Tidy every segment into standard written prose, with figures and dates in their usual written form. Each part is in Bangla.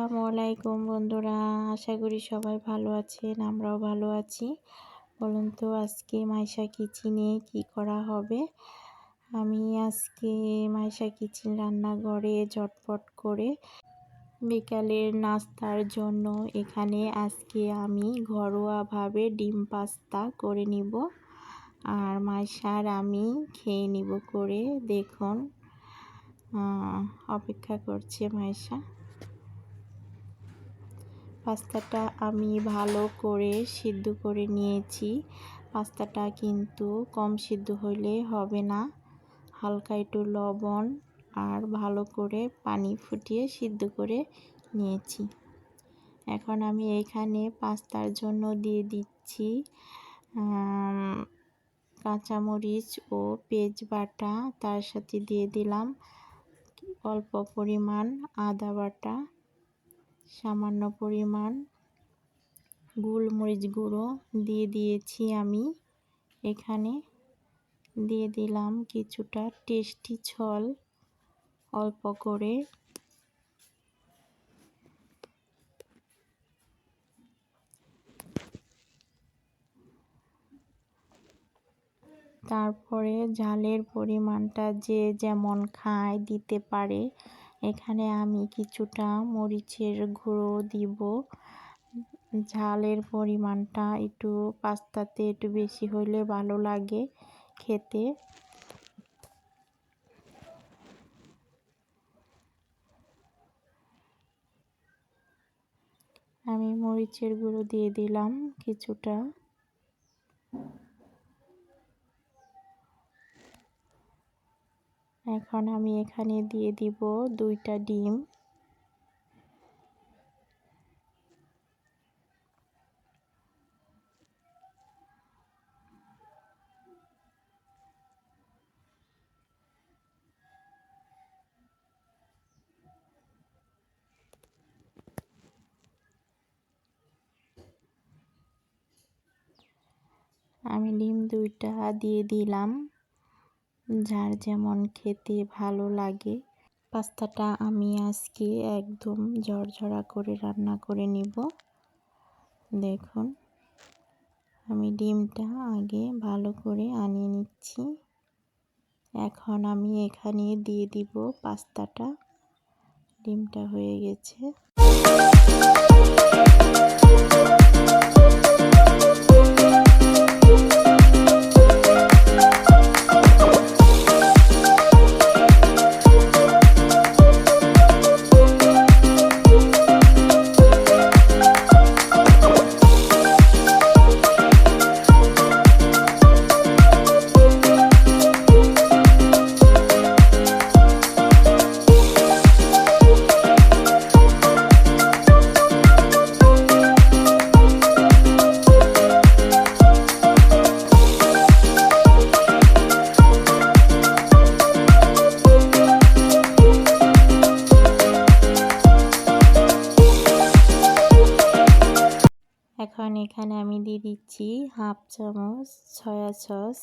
আসসালামু আলাইকুম বন্ধুরা, আশা করি সবাই ভালো আছেন। আমরাও ভালো আছি। বলুন তো আজকে মাইশা কিচেনে কি করা হবে। আমি আজকে মাইশা কিচেন রান্নাঘরে ঝটপট করে বিকালের নাস্তার জন্য এখানে আজকে আমি ঘরোয়াভাবে ডিম পাস্তা করে নিব আর মাইশার আমি খেয়ে নিব করে। দেখুন অপেক্ষা করছে মাইশা। পাস্তাটা আমি ভালো করে সিদ্ধ করে নিয়েছি। পাস্তাটা কিন্তু কম সিদ্ধ হইলে হবে না, হালকা একটু লবণ আর ভালো করে পানি ফুটিয়ে সিদ্ধ করে নিয়েছি। এখন আমি এখানে পাস্তার জন্য দিয়ে দিচ্ছি কাঁচামরিচ ও পেঁয়াজ বাটা, তার সাথে দিয়ে দিলাম অল্প পরিমাণ আদা বাটা, সামান্য পরিমাণ গোলমরিচ গুঁড়ো দিয়ে দিয়েছি। আমি এখানে দিয়ে দিলাম কিছুটা টেস্টি সল্ট অল্প করে। তারপরে ঝালের পরিমাণটা যে যেমন খায় দিতে পারে। এখানে আমি কিছুটা মরিচের গুঁড়ো দিব। ঝালের পরিমাণটা একটু পাস্তাতে একটু বেশি হইলে ভালো লাগে খেতে। আমি মরিচের গুঁড়ো দিয়ে দিলাম কিছুটা। এখন আমি এখানে দিয়ে দিব 2টা ডিম। আমি ডিম 2টা দিয়ে দিলাম, যার যেমন খেতে ভালো লাগে। পাস্তাটা আমি আজকে একদম ঝরঝরা করে রান্না করে নিব। দেখুন আমি ডিমটা আগে ভালো করে আনিয়ে নিচ্ছি। এখন আমি এখানে দিয়ে দিব পাস্তাটা। ডিমটা হয়ে গেছে। এখন এখানে আমি দিয়ে দিচ্ছি 1/2 চামচ সয়া সস।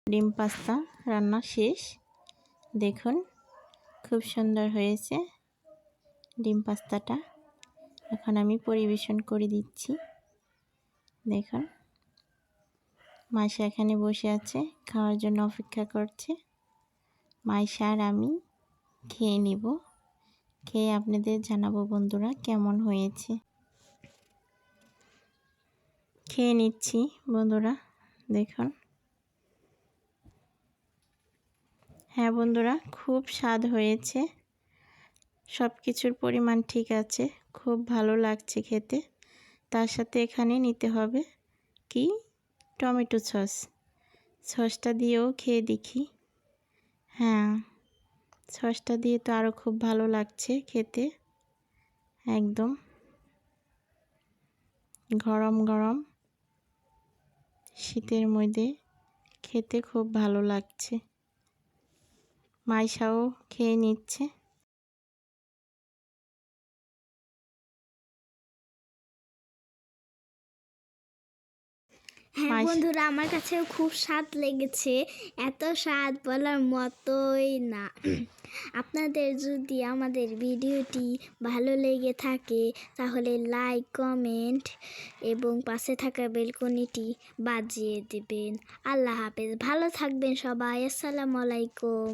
ডিম পাস্তা রান্না শেষ। দেখুন খুব সুন্দর হয়েছে ডিম পাস্তাটা। এখন আমি পরিবেশন করে দিচ্ছি। দেখুন মাইশা এখানে বসে আছে, খাওয়ার জন্য অপেক্ষা করছে। মাইশা আর আমি খেয়ে নিব, খেয়ে আপনাদের জানাবো বন্ধুরা কেমন হয়েছে। খেয়ে নিচ্ছি বন্ধুরা, দেখুন। হ্যাঁ বন্ধুরা, খুব স্বাদ হয়েছে, সব কিছুর পরিমাণ ঠিক আছে, খুব ভালো লাগছে খেতে। তার সাথে এখানে নিতে হবে কি টমেটো সসটা দিয়েও খেয়ে দেখি। হ্যাঁ, সসটা দিয়ে তো আরও খুব ভালো লাগছে খেতে, একদম গরম গরম শীতের মধ্যে খেতে খুব ভালো লাগছে। মাইশাও খেয়ে নিচ্ছে। হ্যাঁ বন্ধুরা, আমার কাছেও খুব স্বাদ লেগেছে, এত স্বাদ বলার মতোই না। আপনাদের যদি আমাদের ভিডিওটি ভালো লেগে থাকে তাহলে লাইক, কমেন্ট এবং পাশে থাকা বেলকনিটি বাজিয়ে দেবেন। আল্লাহ হাফেজ, ভালো থাকবেন সবাই। আসসালামু আলাইকুম।